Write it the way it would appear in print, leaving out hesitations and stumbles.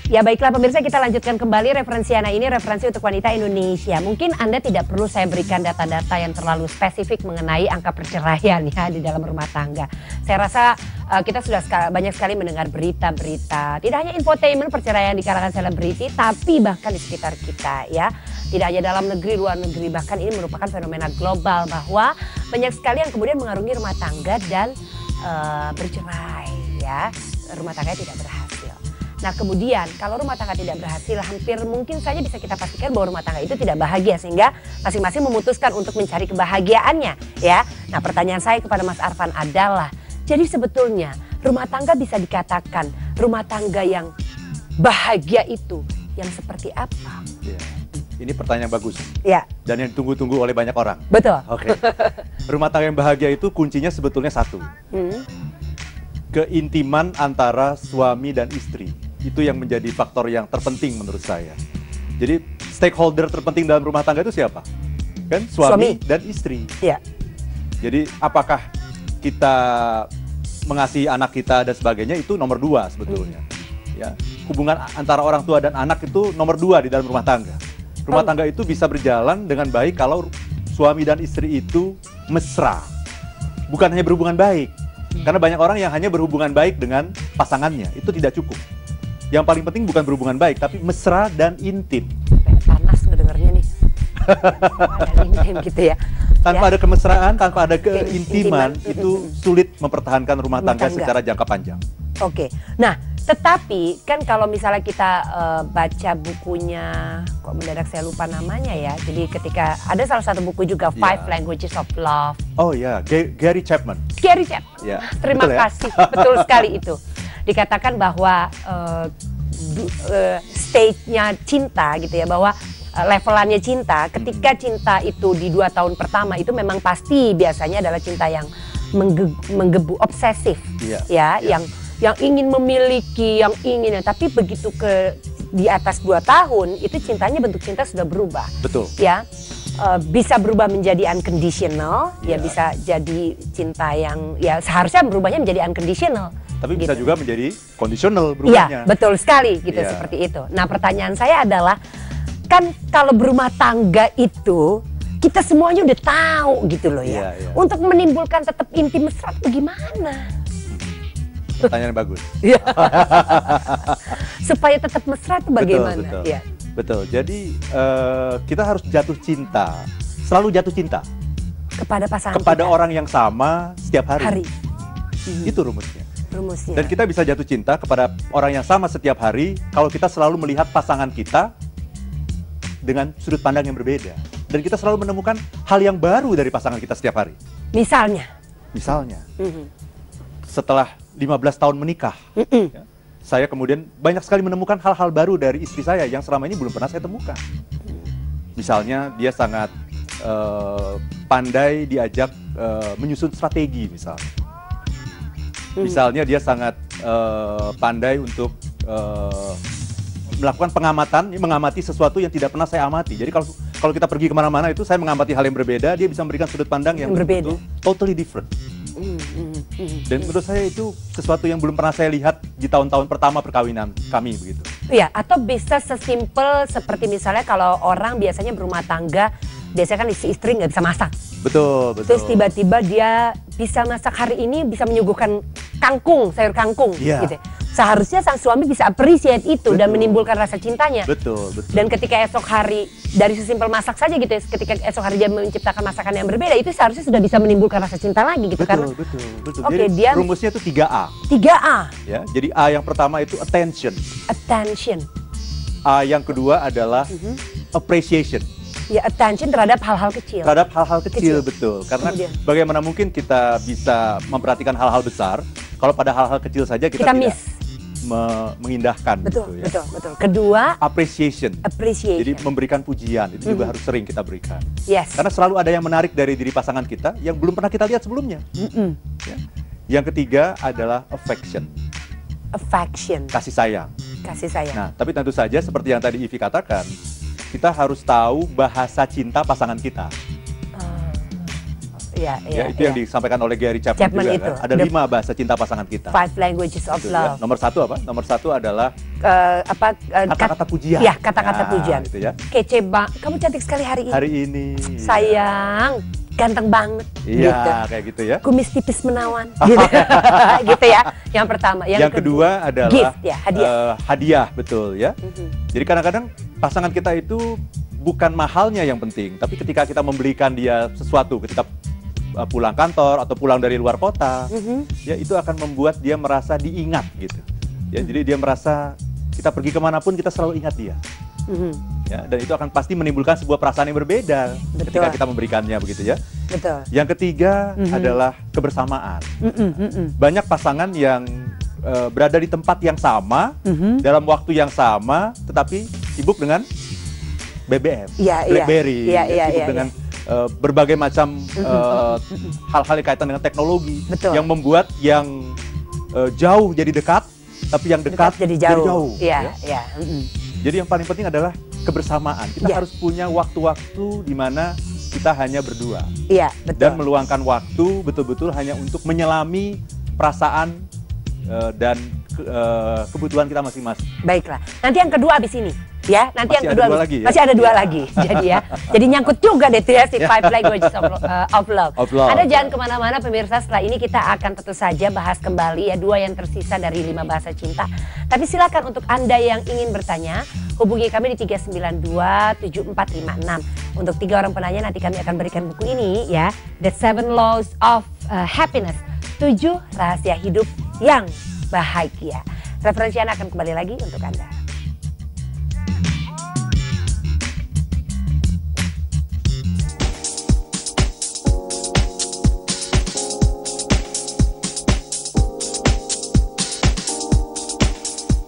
Ya baiklah pemirsa, kita lanjutkan kembali referensi Ana ini, referensi untuk wanita Indonesia. Mungkin Anda tidak perlu saya berikan data-data yang terlalu spesifik mengenai angka perceraian ya di dalam rumah tangga. Saya rasa kita sudah banyak sekali mendengar berita-berita, tidak hanya infotainment perceraian di kalangan selebriti, tapi bahkan di sekitar kita ya. Tidak hanya dalam negeri, luar negeri, bahkan ini merupakan fenomena global bahwa banyak sekali yang kemudian mengarungi rumah tangga dan bercerai ya. Rumah tangga tidak berhasil. Nah kemudian kalau rumah tangga tidak berhasil, hampir mungkin saja bisa kita pastikan bahwa rumah tangga itu tidak bahagia, sehingga masing-masing memutuskan untuk mencari kebahagiaannya ya. Nah pertanyaan saya kepada Mas Arfan adalah, jadi sebetulnya rumah tangga bisa dikatakan rumah tangga yang bahagia itu yang seperti apa? Ya. Ini pertanyaan bagus. Ya. Dan yang ditunggu-tunggu oleh banyak orang. Betul. Oke. Rumah tangga yang bahagia itu kuncinya sebetulnya satu. Keintiman antara suami dan istri. Itu yang menjadi faktor yang terpenting menurut saya. Jadi stakeholder terpenting dalam rumah tangga itu siapa? Kan suami dan istri. Iya. Jadi apakah kita mengasihi anak kita dan sebagainya itu nomor 2 sebetulnya. Ya, hubungan antara orang tua dan anak itu nomor 2 di dalam rumah tangga. Rumah tangga itu bisa berjalan dengan baik kalau suami dan istri itu mesra. Bukan hanya berhubungan baik. Karena banyak orang yang hanya berhubungan baik dengan pasangannya, itu tidak cukup. Yang paling penting bukan berhubungan baik, tapi mesra dan intim. Panas ngedengarnya nih. Ada intim gitu ya. Tanpa ada kemesraan, tanpa ada keintiman, itu sulit mempertahankan rumah tangga secara jangka panjang. Oke, nah tetapi kan kalau misalnya kita baca bukunya, kok mendadak saya lupa namanya ya. Jadi ketika ada salah satu buku juga, Five Languages of Love. Oh ya, Gary Chapman. Gary Chapman, Ya. terima kasih, betul sekali itu. Dikatakan bahwa stage-nya cinta gitu ya, bahwa levelannya cinta, ketika cinta itu di 2 tahun pertama itu memang pasti biasanya adalah cinta yang menggebu, obsesif ya. Yang ingin memiliki, yang ingin, tapi begitu ke di atas 2 tahun itu cintanya, bentuk cinta sudah berubah. Betul. Ya, bisa berubah menjadi unconditional, ya bisa jadi cinta yang ya seharusnya berubahnya menjadi unconditional. Tapi bisa juga menjadi conditional Iya, berubahnya. betul sekali gitu, seperti itu. Nah pertanyaan saya adalah, kan kalau berumah tangga itu kita semuanya udah tahu gitu loh ya. Untuk menimbulkan tetap intim mesra bagaimana? Pertanyaan bagus. Supaya tetap mesra itu bagaimana? Betul. Ya. Betul. Jadi kita harus jatuh cinta, selalu jatuh cinta kepada pasangan, kepada kita. Orang yang sama setiap hari. Itu rumusnya. Dan kita bisa jatuh cinta kepada orang yang sama setiap hari kalau kita selalu melihat pasangan kita dengan sudut pandang yang berbeda. Dan kita selalu menemukan hal yang baru dari pasangan kita setiap hari. Misalnya? Setelah 15 tahun menikah, ya, saya kemudian banyak sekali menemukan hal-hal baru dari istri saya yang selama ini belum pernah saya temukan. Misalnya dia sangat pandai diajak menyusun strategi misalnya. Misalnya dia sangat pandai untuk melakukan pengamatan, mengamati sesuatu yang tidak pernah saya amati. Jadi kalau kita pergi kemana-mana itu saya mengamati hal yang berbeda, dia bisa memberikan sudut pandang yang berbeda, totally different. Dan menurut saya itu sesuatu yang belum pernah saya lihat di tahun-tahun pertama perkawinan kami begitu. Iya, atau bisa sesimpel seperti misalnya kalau orang biasanya berumah tangga, biasanya kan istri nggak bisa masak. Betul. Terus tiba-tiba dia bisa masak hari ini, bisa menyuguhkan kangkung, sayur kangkung gitu. Seharusnya sang suami bisa appreciate itu dan menimbulkan rasa cintanya. Betul. Dan ketika esok hari, dari sesimpel masak saja gitu ya, ketika esok hari dia menciptakan masakan yang berbeda, itu seharusnya sudah bisa menimbulkan rasa cinta lagi gitu. Betul. Oke, jadi rumusnya itu 3A. 3A. Ya, jadi A yang pertama itu attention. A yang kedua adalah appreciation. Ya, attention terhadap hal-hal kecil. Terhadap hal-hal kecil, betul. Karena bagaimana mungkin kita bisa memperhatikan hal-hal besar kalau pada hal-hal kecil saja kita tidak mengindahkan. Betul. Kedua, appreciation. Jadi memberikan pujian, itu juga harus sering kita berikan. Karena selalu ada yang menarik dari diri pasangan kita yang belum pernah kita lihat sebelumnya. Ya. Yang ketiga adalah affection. Kasih sayang. Nah, tapi tentu saja seperti yang tadi Ivi katakan, kita harus tahu bahasa cinta pasangan kita. Ya, Ya, itu yang disampaikan oleh Gary Chapman juga itu. kan. Ada 5 bahasa cinta pasangan kita. 5 languages of Gitu, love. ya. Nomor 1 apa? Nomor 1 adalah kata-kata pujian. Ya, kata-kata pujian. Gitu ya. Kece bang, kamu cantik sekali hari ini. Hari ini. Sayang, ganteng banget. Iya, gitu. kayak gitu ya. Kumis tipis menawan. Gitu. Gitu ya. Yang pertama. Yang kedua adalah gift, ya, hadiah. Hadiah, betul ya. Jadi kadang-kadang pasangan kita itu bukan mahalnya yang penting, tapi ketika kita membelikan dia sesuatu, ketika pulang kantor atau pulang dari luar kota, ya itu akan membuat dia merasa diingat gitu. Ya, jadi dia merasa kita pergi kemanapun kita selalu ingat dia. Ya, dan itu akan pasti menimbulkan sebuah perasaan yang berbeda ketika kita memberikannya begitu ya. Betul. Yang ketiga adalah kebersamaan. Banyak pasangan yang berada di tempat yang sama, dalam waktu yang sama, tetapi sibuk dengan BBM, BlackBerry, sibuk dengan berbagai macam hal-hal yang kaitan dengan teknologi. Betul. Yang membuat yang jauh jadi dekat, tapi yang dekat jadi jauh. Iya. Jadi yang paling penting adalah kebersamaan. Kita harus punya waktu-waktu di mana kita hanya berdua. Iya, betul. Dan meluangkan waktu betul-betul hanya untuk menyelami perasaan dan kebutuhan kita masing-masing. Baiklah. Nanti yang kedua abis ini. Ya, nanti Masih yang kedua ada dua lagi, ya? masih ada 2 lagi. Jadi ya, jadi nyangkut juga deh tuh ya si 5 languages of love. Ada jangan kemana-mana pemirsa, setelah ini kita akan tentu saja bahas kembali ya 2 yang tersisa dari 5 bahasa cinta. Tapi silakan untuk Anda yang ingin bertanya, hubungi kami di 3927456. Untuk 3 orang penanya nanti kami akan berikan buku ini ya, The 7 Laws of Happiness, 7 rahasia hidup yang bahagia. Referensi akan kembali lagi untuk Anda.